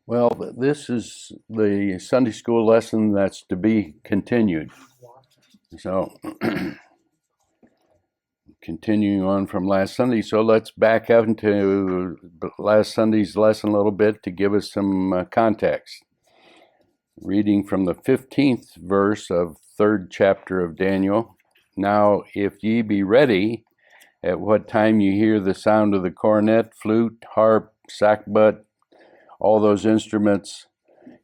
Well, this is the Sunday school lesson that's to be continued. So, continuing on from last Sunday. So, let's back out into last Sunday's lesson a little bit to give us some context. Reading from the 15th verse of 3rd chapter of Daniel. Now, if ye be ready, at what time you hear the sound of the cornet, flute, harp, sackbut, all those instruments,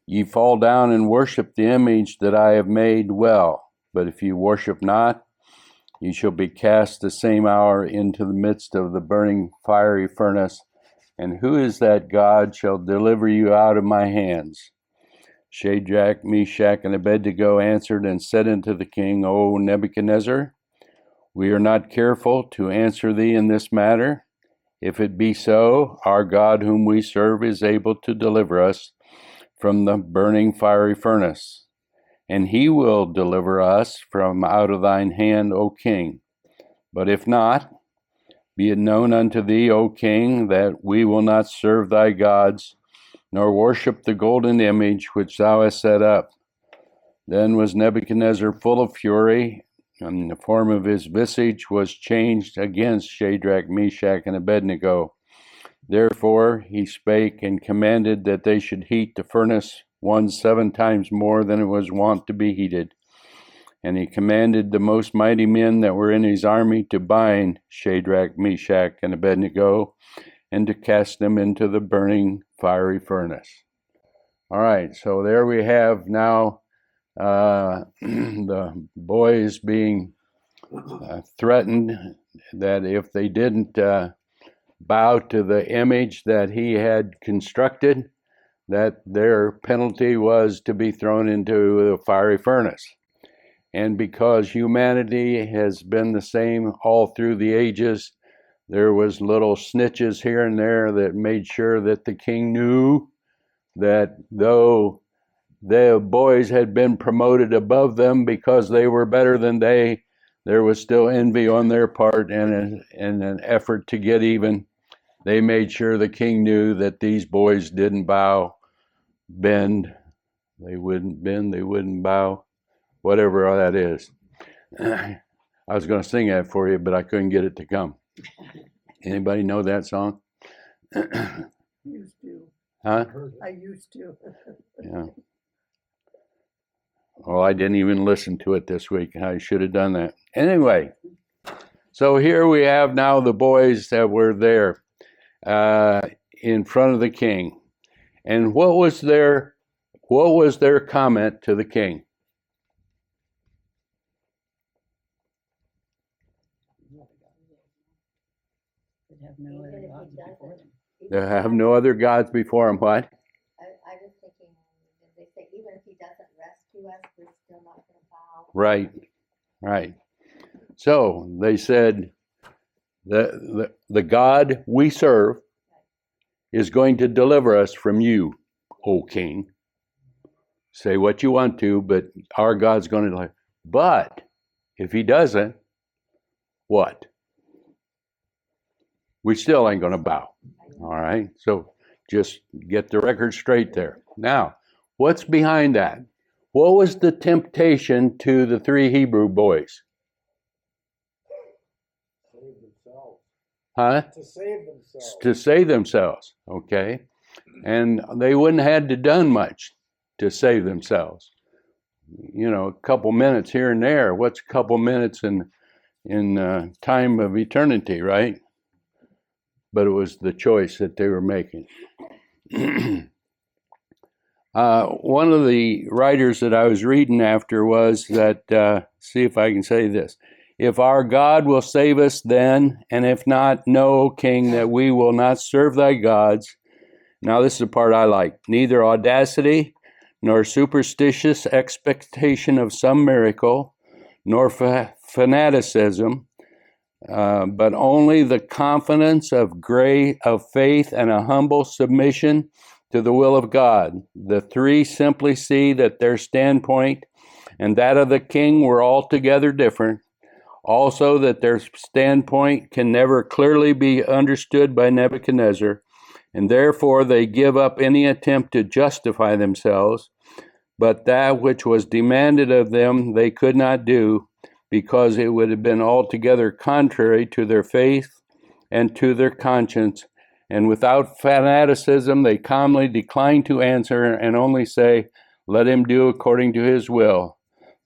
ye fall down and worship the image that I have made well. But if ye worship not, ye shall be cast the same hour into the midst of the burning fiery furnace. And who is that God shall deliver you out of my hands? Shadrach, Meshach, and Abed-nego answered and said unto the king, O Nebuchadnezzar, we are not careful to answer thee in this matter. If it be so, our God whom we serve is able to deliver us from the burning fiery furnace, and he will deliver us from out of thine hand, O king. But if not, be it known unto thee, O king, that we will not serve thy gods, nor worship the golden image which thou hast set up. Then was Nebuchadnezzar full of fury, and the form of his visage was changed against Shadrach, Meshach, and Abed-nego. Therefore he spake and commanded that they should heat the furnace 7 times more than it was wont to be heated. And he commanded the most mighty men that were in his army to bind Shadrach, Meshach, and Abed-nego, and to cast them into the burning fiery furnace. All right, so there we have now the boys being threatened that if they didn't bow to the image that he had constructed, that their penalty was to be thrown into the fiery furnace. And because humanity has been the same all through the ages, there was little snitches here and there that made sure that the king knew that though the boys had been promoted above them because they were better than they, there was still envy on their part and an effort to get even. They made sure the king knew that these boys didn't bend. They wouldn't bend, they wouldn't bow, whatever that is. I was going to sing that for you, but I couldn't get it to come. Anybody know that song? Used to. Huh? I used to. Yeah. Well, I didn't even listen to it this week. I should have done that. Anyway, so here we have now the boys that were there in front of the king. And what was their comment to the king? They have no other gods before him. What? I was thinking, they say even if he doesn't rescue us, we're still not going to bow. Right. So they said the God we serve is going to deliver us from you, O king. Say what you want to, but our God's going to deliver. But if he doesn't, what? We still ain't going to bow. All right? So just get the record straight there. Now, what's behind that? What was the temptation to the 3 Hebrew boys? Save themselves. Huh? To save themselves. To save themselves, okay? And they wouldn't have had to done much to save themselves. You know, a couple minutes here and there. What's a couple minutes in time of eternity, right? But it was the choice that they were making. One of the writers that I was reading after was that, see if I can say this. If our God will save us then, and if not, know, O king, that we will not serve thy gods. Now this is the part I like. Neither audacity, nor superstitious expectation of some miracle, nor fanaticism, but only the confidence of faith and a humble submission to the will of God. The 3 simply see that their standpoint and that of the king were altogether different. Also that their standpoint can never clearly be understood by Nebuchadnezzar, and therefore they give up any attempt to justify themselves, but that which was demanded of them they could not do, because it would have been altogether contrary to their faith and to their conscience. And without fanaticism, they calmly decline to answer and only say, "Let him do according to his will."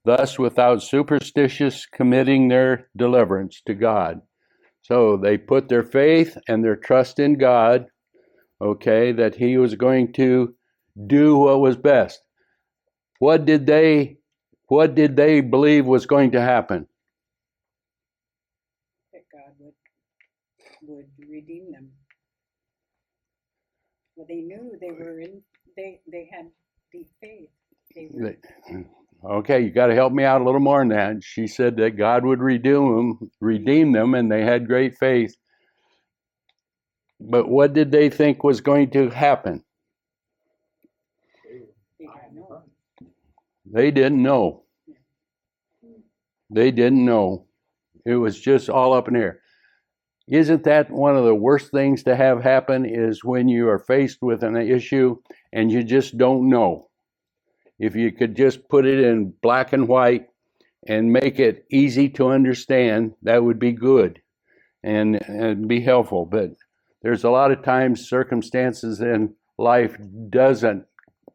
Thus, without superstitious committing their deliverance to God. So they put their faith and their trust in God, okay, that he was going to do what was best. What did they believe was going to happen? That God would redeem them. Well, they knew they were in. They had deep faith. They were. Okay, you got to help me out a little more than that. She said that God would redeem them, and they had great faith. But what did they think was going to happen? They didn't know. They didn't know. They didn't know. It was just all up in the air. Isn't that one of the worst things to have happen, is when you are faced with an issue and you just don't know? If you could just put it in black and white and make it easy to understand, that would be good and be helpful. But there's a lot of times circumstances in life doesn't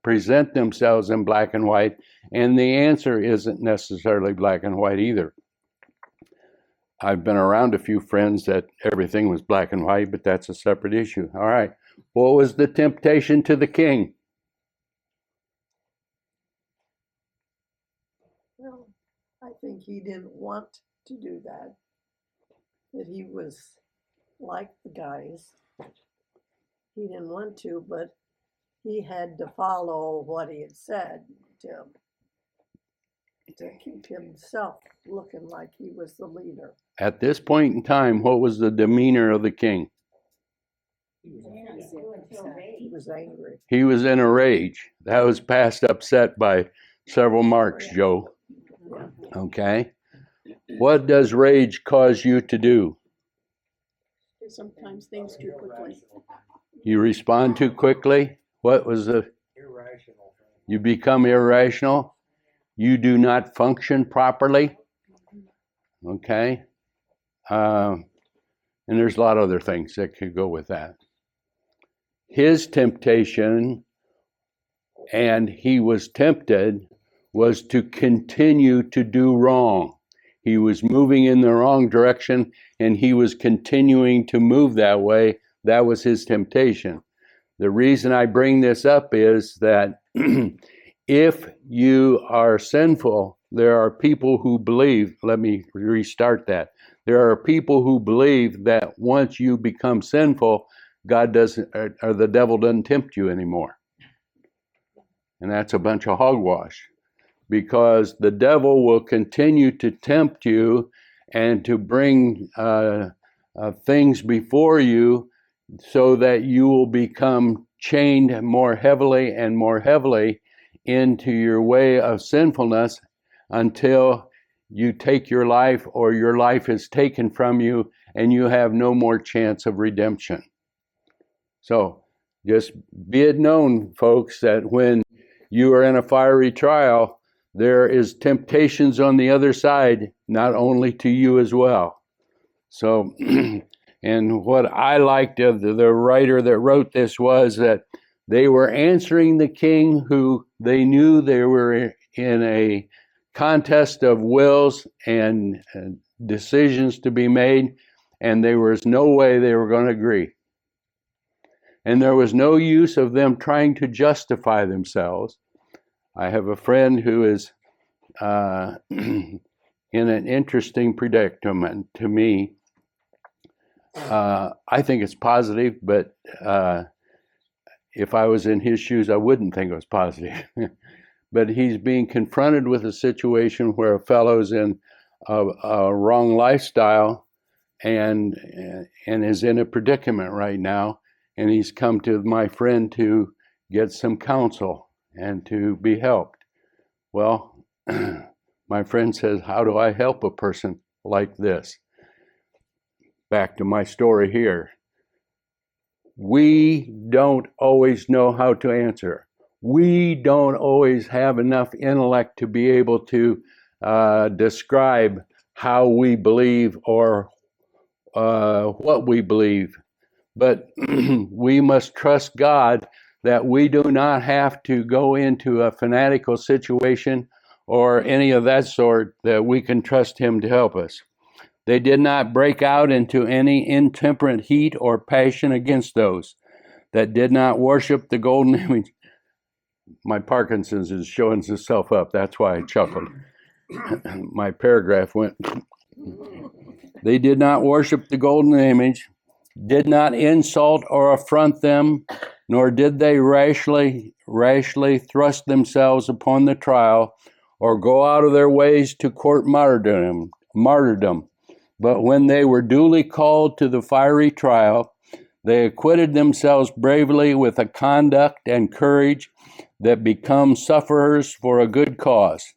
present themselves in black and white, and the answer isn't necessarily black and white either. I've been around a few friends that everything was black and white, but that's a separate issue. All right. What was the temptation to the king? Well, I think he didn't want to do that. That he was like the guys. He didn't want to, but he had to follow what he had said to keep himself looking like he was the leader. At this point in time, what was the demeanor of the king? He was angry. He was in a rage. That was past upset by several marks, Joe. Okay? What does rage cause you to do? Sometimes things too quickly. You respond too quickly? What was the... Irrational. You become irrational? You do not function properly? Okay? And there's a lot of other things that could go with that. His temptation, and he was tempted, was to continue to do wrong. He was moving in the wrong direction, and he was continuing to move that way. That was his temptation. The reason I bring this up is that if you are sinful, there are people who believe, let me restart that. There are people who believe that once you become sinful, God doesn't, or the devil doesn't tempt you anymore. And that's a bunch of hogwash, because the devil will continue to tempt you and to bring things before you so that you will become chained more heavily and more heavily into your way of sinfulness until you take your life, or your life is taken from you and you have no more chance of redemption. So just be it known, folks, that when you are in a fiery trial, there is temptations on the other side, not only to you as well. So, and what I liked of the writer that wrote this was that they were answering the king, who they knew they were in a contest of wills and decisions to be made, and there was no way they were going to agree. And there was no use of them trying to justify themselves. I have a friend who is in an interesting predicament to me. I think it's positive, but if I was in his shoes, I wouldn't think it was positive. But he's being confronted with a situation where a fellow's in a wrong lifestyle and is in a predicament right now. And he's come to my friend to get some counsel and to be helped. Well, my friend says, how do I help a person like this? Back to my story here. we don't always know how to answer. We don't always have enough intellect to be able to describe how we believe or what we believe. But we must trust God that we do not have to go into a fanatical situation or any of that sort, that we can trust Him to help us. They did not break out into any intemperate heat or passion against those that did not worship the golden image. My Parkinson's is showing itself up. That's why I chuckled. My paragraph went. They did not worship the golden image, did not insult or affront them, nor did they rashly thrust themselves upon the trial, or go out of their ways to court martyrdom. But when they were duly called to the fiery trial, they acquitted themselves bravely with a conduct and courage that become sufferers for a good cause.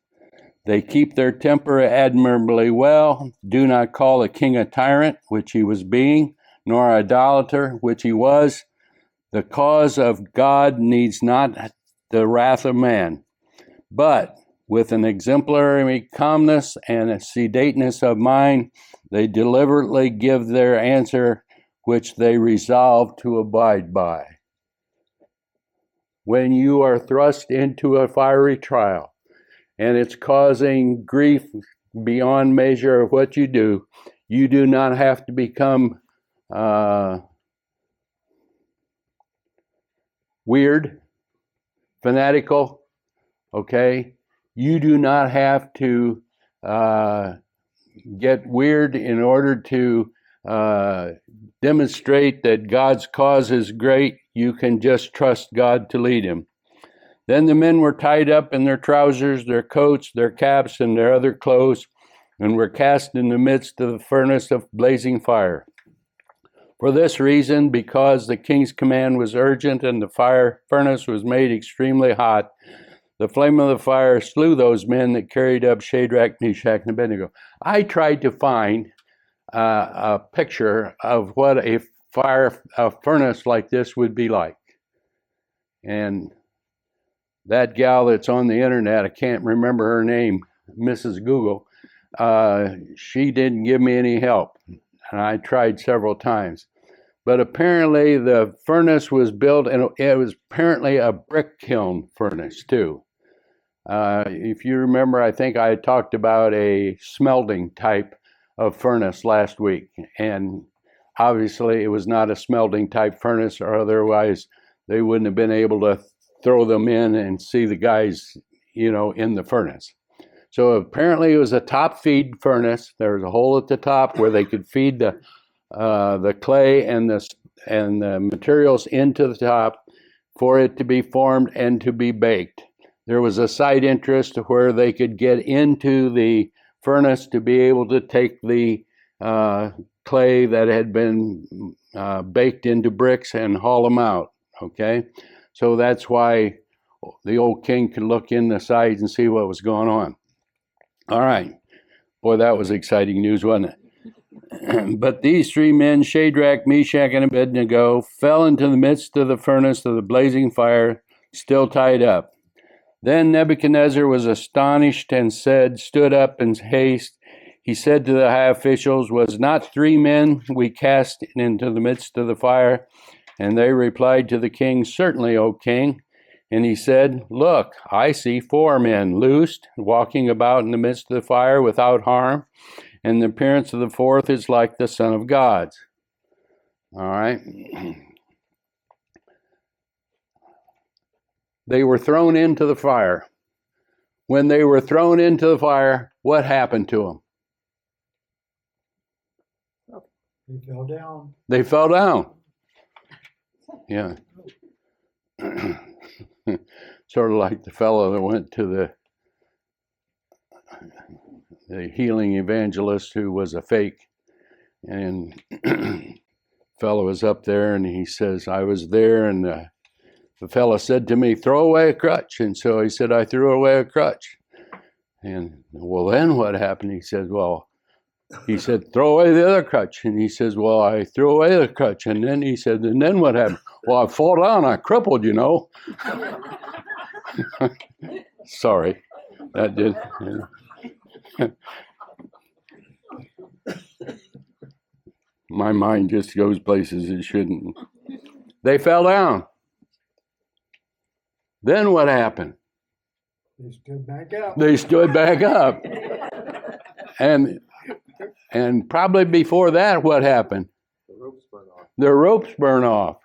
They keep their temper admirably well, do not call a king a tyrant, which he was being, nor idolater, which he was. The cause of God needs not the wrath of man, but with an exemplary calmness and a sedateness of mind, they deliberately give their answer, which they resolve to abide by. When you are thrust into a fiery trial, and it's causing grief beyond measure of what you do not have to become weird, fanatical, okay? You do not have to get weird in order to demonstrate that God's cause is great. You can just trust God to lead him. Then the men were tied up in their trousers, their coats, their caps, and their other clothes, and were cast in the midst of the furnace of blazing fire. For this reason, because the king's command was urgent and the furnace was made extremely hot, the flame of the fire slew those men that carried up Shadrach, Meshach, and Abed-nego. I tried to find a picture of what a furnace like this would be like. And that gal that's on the internet, I can't remember her name, Mrs. Google, she didn't give me any help. And I tried several times. But apparently the furnace was built, and it was apparently a brick kiln furnace too. If you remember, I think I talked about a smelting type of furnace last week. And obviously it was not a smelting type furnace, or otherwise they wouldn't have been able to throw them in and see the guys, in the furnace. So apparently it was a top feed furnace. There was a hole at the top where they could feed the clay and the materials into the top for it to be formed and to be baked. There was a side interest where they could get into the furnace to be able to take the clay that had been baked into bricks and haul them out. Okay, so that's why the old king could look in the sides and see what was going on. All right, boy, that was exciting news, wasn't it? But these three men, Shadrach, Meshach, and Abed-nego, fell into the midst of the furnace of the blazing fire, still tied up. Then Nebuchadnezzar was astonished and stood up in haste. He said to the high officials, "Was not 3 men we cast into the midst of the fire?" And they replied to the king, "Certainly, O king." And he said, "Look, I see 4 men loosed, walking about in the midst of the fire without harm. And the appearance of the 4th is like the Son of God." All right. They were thrown into the fire. When they were thrown into the fire, what happened to them? They fell down. They fell down. Yeah. Sort of like the fellow that went to the healing evangelist who was a fake. And fellow was up there and he says, "I was there, and the fellow said to me, 'Throw away a crutch.' And so he said, 'I threw away a crutch.' And, 'Well, then what happened?' He said, 'Well, He said, throw away the other crutch. And he says, well, I threw away the crutch. And then he said, and then what happened? Well, I fall down, I crippled, you know. Sorry, that did. My mind just goes places it shouldn't. They fell down. Then what happened? They stood back up. They stood back up. And probably before that, what happened? The ropes burn off. Their ropes burn off.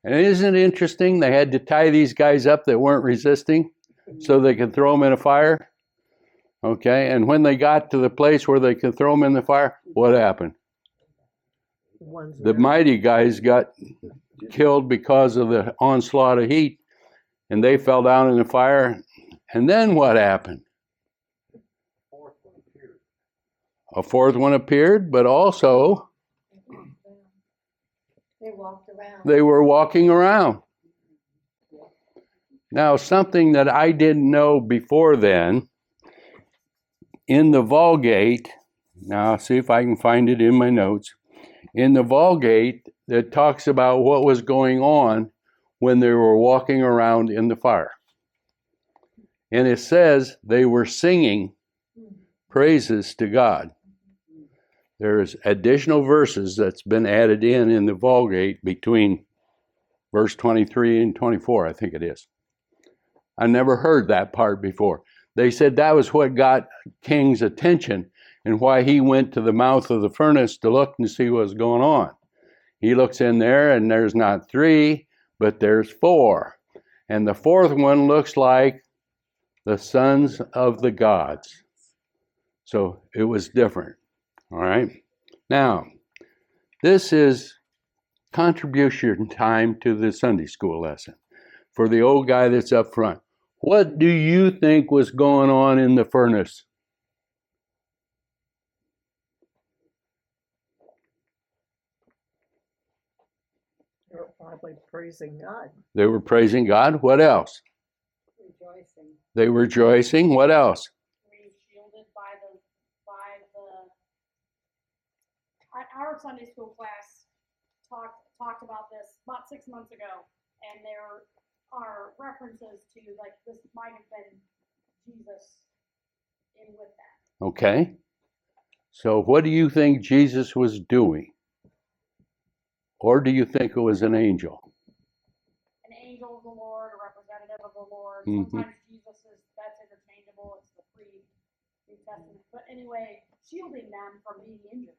And isn't it interesting? They had to tie these guys up that weren't resisting so they could throw them in a fire. Okay, and when they got to the place where they could throw them in the fire, what happened? The mighty guys got killed because of the onslaught of heat, and they fell down in the fire. And then what happened? A fourth one appeared, but also They walked around. they were walking around. Now, something that I didn't know before then, in the Vulgate, now I'll see if I can find it in my notes, in the Vulgate that talks about what was going on when they were walking around in the fire. And it says they were singing praises to God. There's additional verses that's been added in the Vulgate between verse 23 and 24, I think it is. I never heard that part before. They said that was what got King's attention and why he went to the mouth of the furnace to look and see what's going on. He looks in there and there's not 3, but there's 4. And the fourth one looks like the sons of the gods. So it was different. All right. Now, this is contribution time to the Sunday school lesson. For the old guy that's up front, what do you think was going on in the furnace? They were probably praising God. They were praising God. What else? Rejoicing. They were rejoicing. What else? Being shielded by the our Sunday school class talked about this about 6 months ago, and there are references to like this might have been Jesus in with that. Okay. So what do you think Jesus was doing? Or do you think it was an angel? An angel of the Lord, a representative of the Lord. Mhm. Sometimes Jesus that's interchangeable. It's the New Testament. But anyway, shielding them from being injured,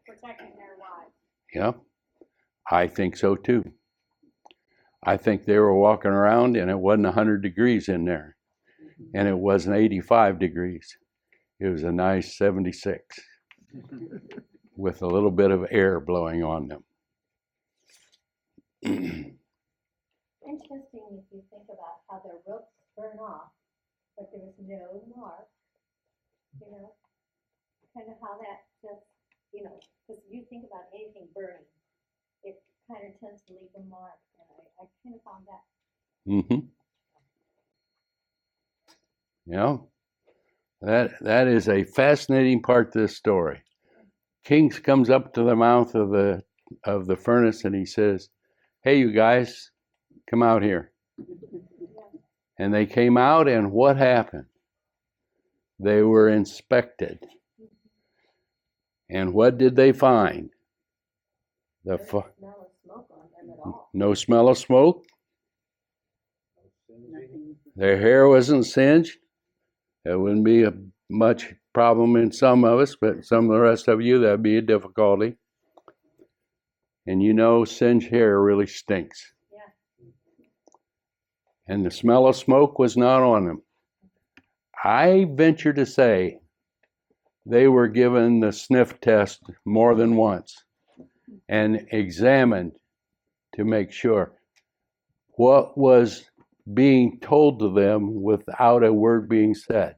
protecting their lives. Yeah, I think so too. I think they were walking around and it wasn't 100 degrees in there. And it wasn't 85 degrees. It was a nice 76 with a little bit of air blowing on them. Interesting if you think about how their ropes burn off, but there was no mark, kind of how that just, because you think about anything burning, it kind of tends to leave a mark, and I kind of found that. Mm-hmm. Yeah, that is a fascinating part to this story. King comes up to the mouth of the furnace and he says, "Hey, you guys, come out here." And they came out, and what happened? They were inspected. And what did they find? No smell of smoke on them at all. No smell of smoke. Their hair wasn't singed. That wouldn't be a much problem in some of us, but some of the rest of you, that'd be a difficulty. And singed hair really stinks. Yeah. And the smell of smoke was not on them. I venture to say they were given the sniff test more than once and examined to make sure what was being told to them without a word being said.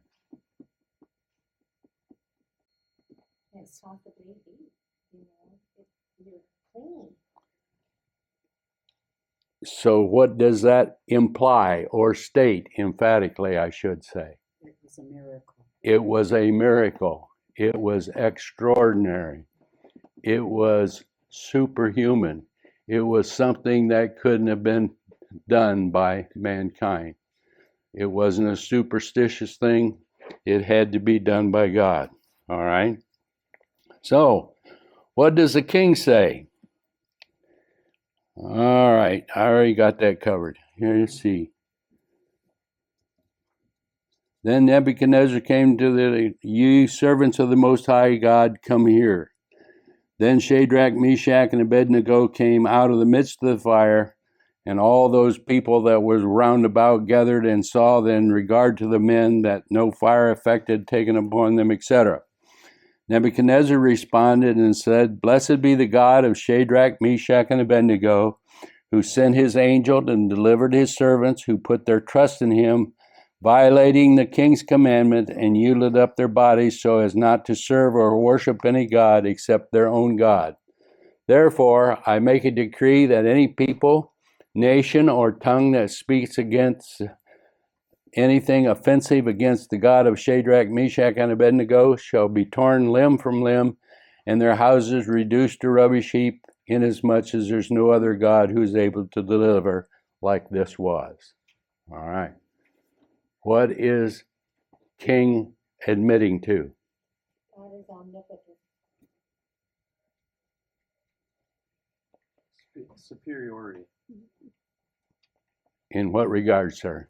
It's not the baby, you're clean. So what does that imply or state emphatically, I should say? It was a miracle. It was a miracle. It was extraordinary. It was superhuman. It was something that couldn't have been done by mankind. It wasn't a superstitious thing. It had to be done by God. All right? So, what does the king say? All right, I already got that covered. Here you see. Then Nebuchadnezzar came to the, ye servants of the Most High God, come here. Then Shadrach, Meshach, and Abed-nego came out of the midst of the fire, and all those people that was round about gathered and saw in regard to the men that no fire effect had taken upon them, etc. Nebuchadnezzar responded and said, Blessed be the God of Shadrach, Meshach, and Abed-nego, who sent his angel and delivered his servants who put their trust in him, violating the king's commandment, and yielded up their bodies so as not to serve or worship any god except their own God. Therefore, I make a decree that any people, nation, or tongue that speaks against anything offensive against the God of Shadrach, Meshach, and Abed-nego shall be torn limb from limb, and their houses reduced to rubbish heap, inasmuch as there's no other God who is able to deliver like this was. All right. What is King admitting to? God is omnipotent. Superiority. In what regard, sir?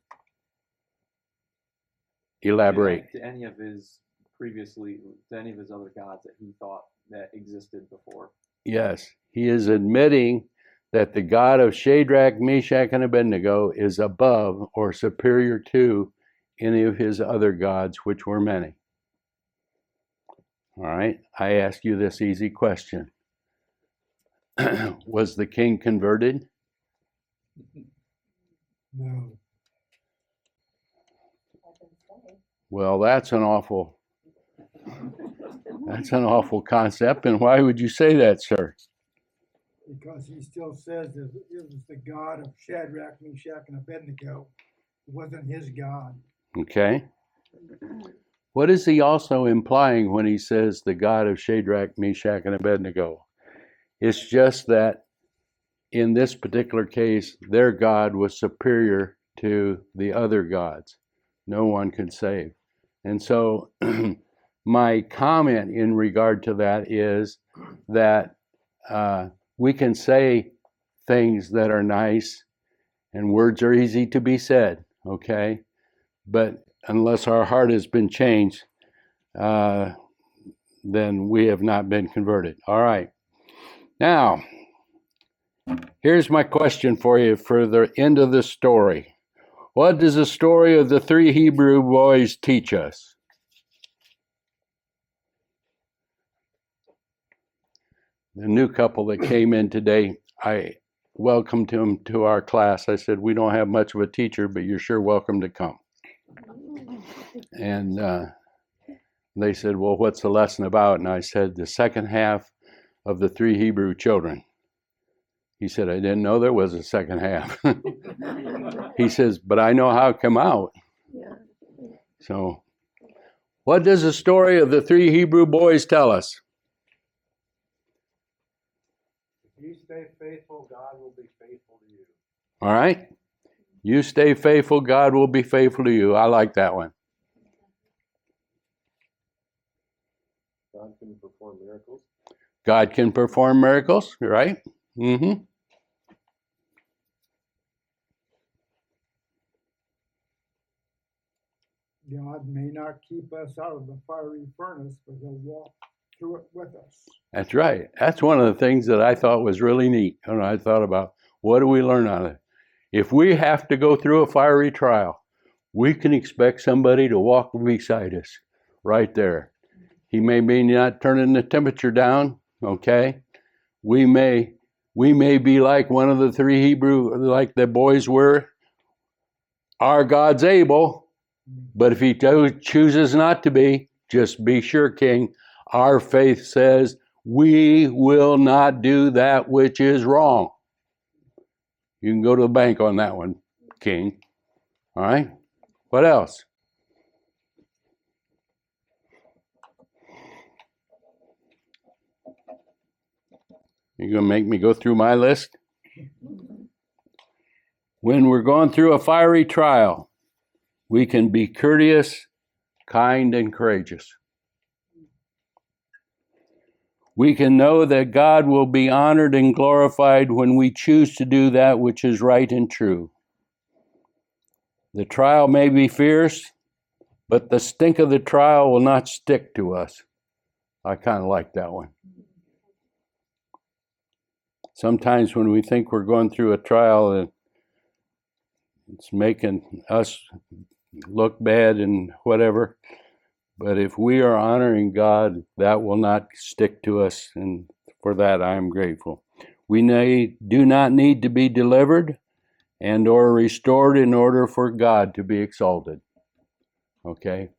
Elaborate. To any of his other gods that he thought that existed before. Yes, he is admitting that the God of Shadrach, Meshach, and Abed-nego is above or superior to any of his other gods, which were many. All right, I ask you this easy question. Was the king converted? No. Well, that's an awful concept. And why would you say that, sir? Because he still says that it was the God of Shadrach, Meshach, and Abed-nego. It wasn't his God. Okay. What is he also implying when he says the God of Shadrach, Meshach, and Abed-nego? It's just that in this particular case, their God was superior to the other gods. No one could save. And so my comment in regard to that is that we can say things that are nice, and words are easy to be said, okay? But unless our heart has been changed, then we have not been converted. All right. Now, here's my question for you for the end of the story. What does the story of the three Hebrew boys teach us? The new couple that came in today, I welcomed him to our class. I said, we don't have much of a teacher, but you're sure welcome to come. And they said, well, what's the lesson about? And I said, the second half of the three Hebrew children. He said, I didn't know there was a second half. He says, but I know how it come out. Yeah. So, what does the story of the three Hebrew boys tell us? If you stay faithful, God will be faithful to you. All right? You stay faithful, God will be faithful to you. I like that one. God can perform miracles. God can perform miracles, right? Mm-hmm. God may not keep us out of the fiery furnace, but he'll walk through it with us. That's right. That's one of the things that I thought was really neat. And I thought about, what do we learn out of it? If we have to go through a fiery trial, we can expect somebody to walk beside us right there. He may be not turning the temperature down, okay? We may be like one of the three Hebrew, like the boys were. Our God's able, but if he chooses not to be, just be sure, King, our faith says we will not do that which is wrong. You can go to the bank on that one, King. All right? What else? You're going to make me go through my list? When we're going through a fiery trial, we can be courteous, kind, and courageous. We can know that God will be honored and glorified when we choose to do that which is right and true. The trial may be fierce, but the stink of the trial will not stick to us. I kind of like that one. Sometimes when we think we're going through a trial, it's making us look bad and whatever. But if we are honoring God, that will not stick to us, and for that I am grateful. We do not need to be delivered and or restored in order for God to be exalted. Okay?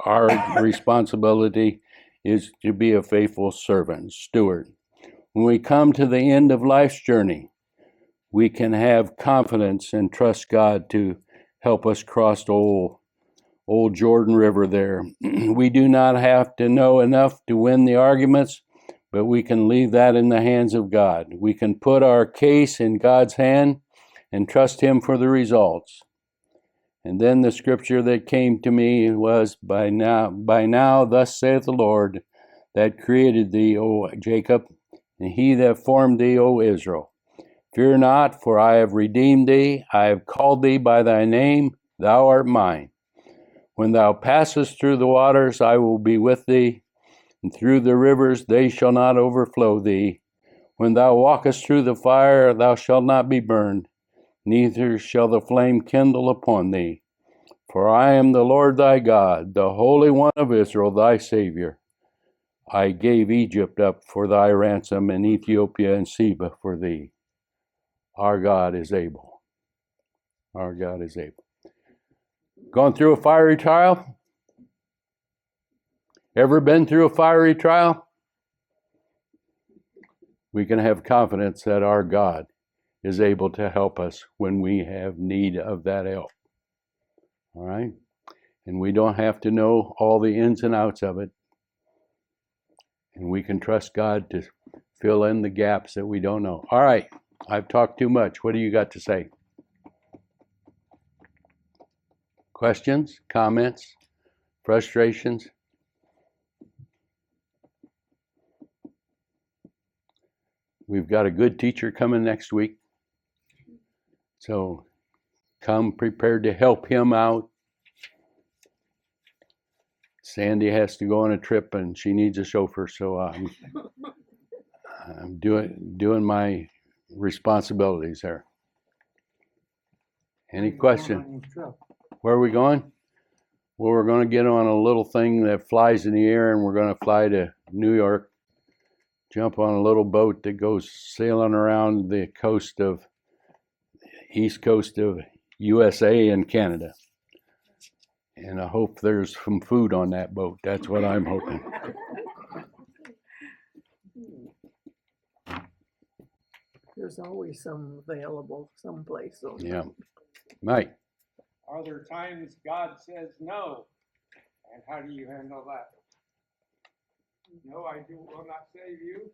Our responsibility is to be a faithful servant, steward. When we come to the end of life's journey, we can have confidence and trust God to help us cross the old Jordan River there. We do not have to know enough to win the arguments, but we can leave that in the hands of God. We can put our case in God's hand and trust Him for the results. And then the scripture that came to me was, by now, thus saith the Lord, that created thee, O Jacob, and he that formed thee, O Israel. Fear not, for I have redeemed thee. I have called thee by thy name. Thou art mine. When thou passest through the waters, I will be with thee, and through the rivers, they shall not overflow thee. When thou walkest through the fire, thou shalt not be burned, neither shall the flame kindle upon thee. For I am the Lord thy God, the Holy One of Israel, thy Savior. I gave Egypt up for thy ransom, and Ethiopia and Seba for thee. Our God is able. Our God is able. Gone through a fiery trial? Ever been through a fiery trial? We can have confidence that our God is able to help us when we have need of that help. All right? And we don't have to know all the ins and outs of it. And we can trust God to fill in the gaps that we don't know. All right, I've talked too much. What do you got to say? Questions, comments, frustrations? We've got a good teacher coming next week. So come prepared to help him out. Sandy has to go on a trip and she needs a chauffeur, so I'm doing my responsibilities there. Any question? Where are we going? Well, we're going to get on a little thing that flies in the air, and we're going to fly to New York, jump on a little boat that goes sailing around the east coast of USA and Canada. And I hope there's some food on that boat. That's what I'm hoping. There's always some available someplace. Yeah. Mike. Are there times God says no? And how do you handle that? No, will not save you.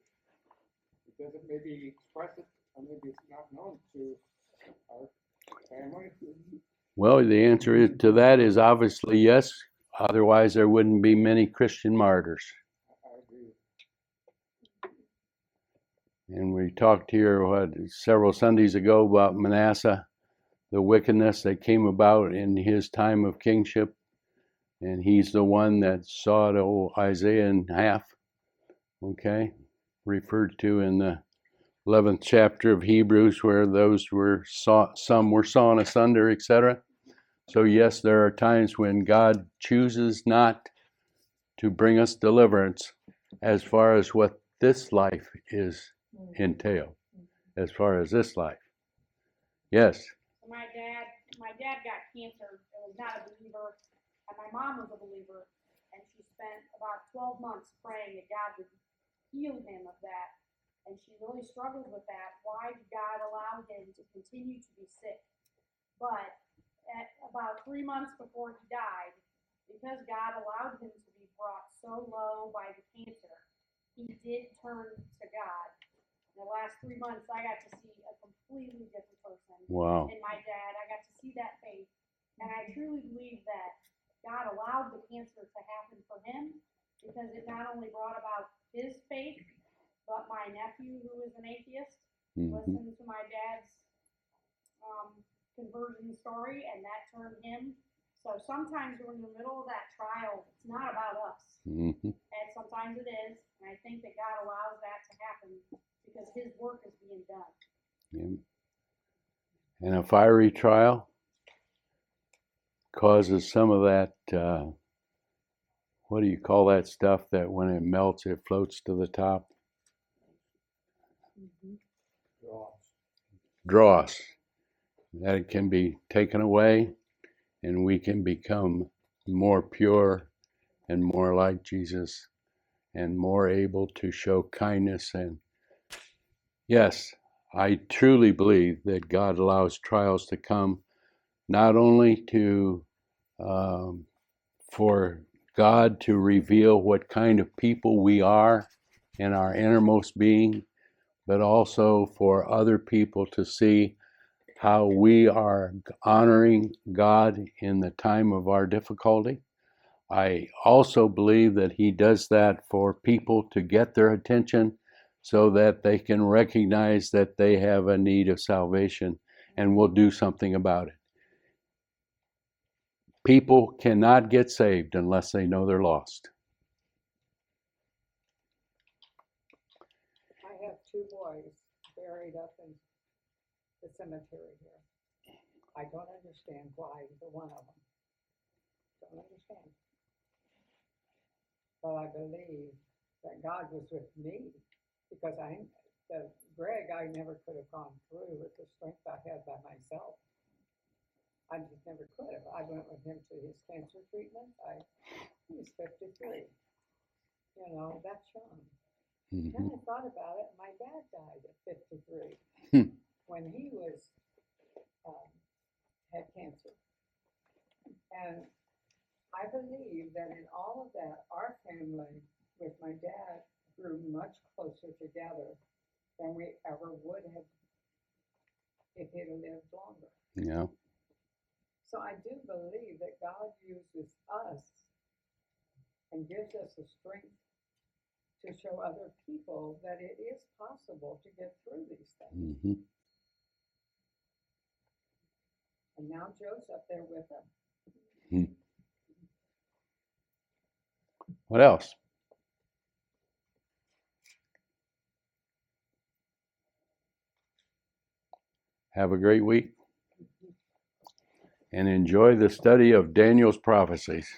It doesn't maybe express it, or maybe it's not known to our family. Well, the answer to that is obviously yes. Otherwise, there wouldn't be many Christian martyrs. I agree. And we talked here several Sundays ago about Manasseh, the wickedness that came about in his time of kingship. And he's the one that sawed Isaiah in half, okay? Referred to in the 11th chapter of Hebrews, where some were sawn asunder, etc. So yes, there are times when God chooses not to bring us deliverance as far as what this life is entailed, as far as this life. Yes? My dad got cancer and was not a believer, and my mom was a believer, and she spent about 12 months praying that God would heal him of that, and she really struggled with that. Why did God allow him to continue to be sick? But at about 3 months before he died, because God allowed him to be brought so low by the cancer, he did turn to God, In the last 3 months, I got to see a completely different person. Wow. And my dad, I got to see that faith. And I truly believe that God allowed the cancer to happen for him because it not only brought about his faith, but my nephew, who is an atheist, listened to my dad's conversion story, and that turned him. So sometimes we're in the middle of that trial. It's not about us. And sometimes it is. And I think that God allows that to happen because his work is being done. Yeah. And a fiery trial causes some of that, what do you call that stuff that when it melts, it floats to the top? Dross. That it can be taken away and we can become more pure and more like Jesus and more able to show kindness. And yes, I truly believe that God allows trials to come not only to for God to reveal what kind of people we are in our innermost being, but also for other people to see how we are honoring God in the time of our difficulty. I also believe that he does that for people to get their attention so that they can recognize that they have a need of salvation and will do something about it. People cannot get saved unless they know they're lost. I have 2 boys buried up in the cemetery here. I don't understand why either one of them. Don't understand. But I believe that God was with me because Greg, I never could have gone through with the strength I had by myself. I just never could have. I went with him to his cancer treatment. He was 53. You know, that's young. Then I thought about it. My dad died at 53 when he was had cancer. And I believe that in all of that, our family with my dad grew much closer together than we ever would have if he'd have lived longer. Yeah. So I do believe that God uses us and gives us the strength to show other people that it is possible to get through these things. And now Joe's up there with him. What else? Have a great week and enjoy the study of Daniel's prophecies.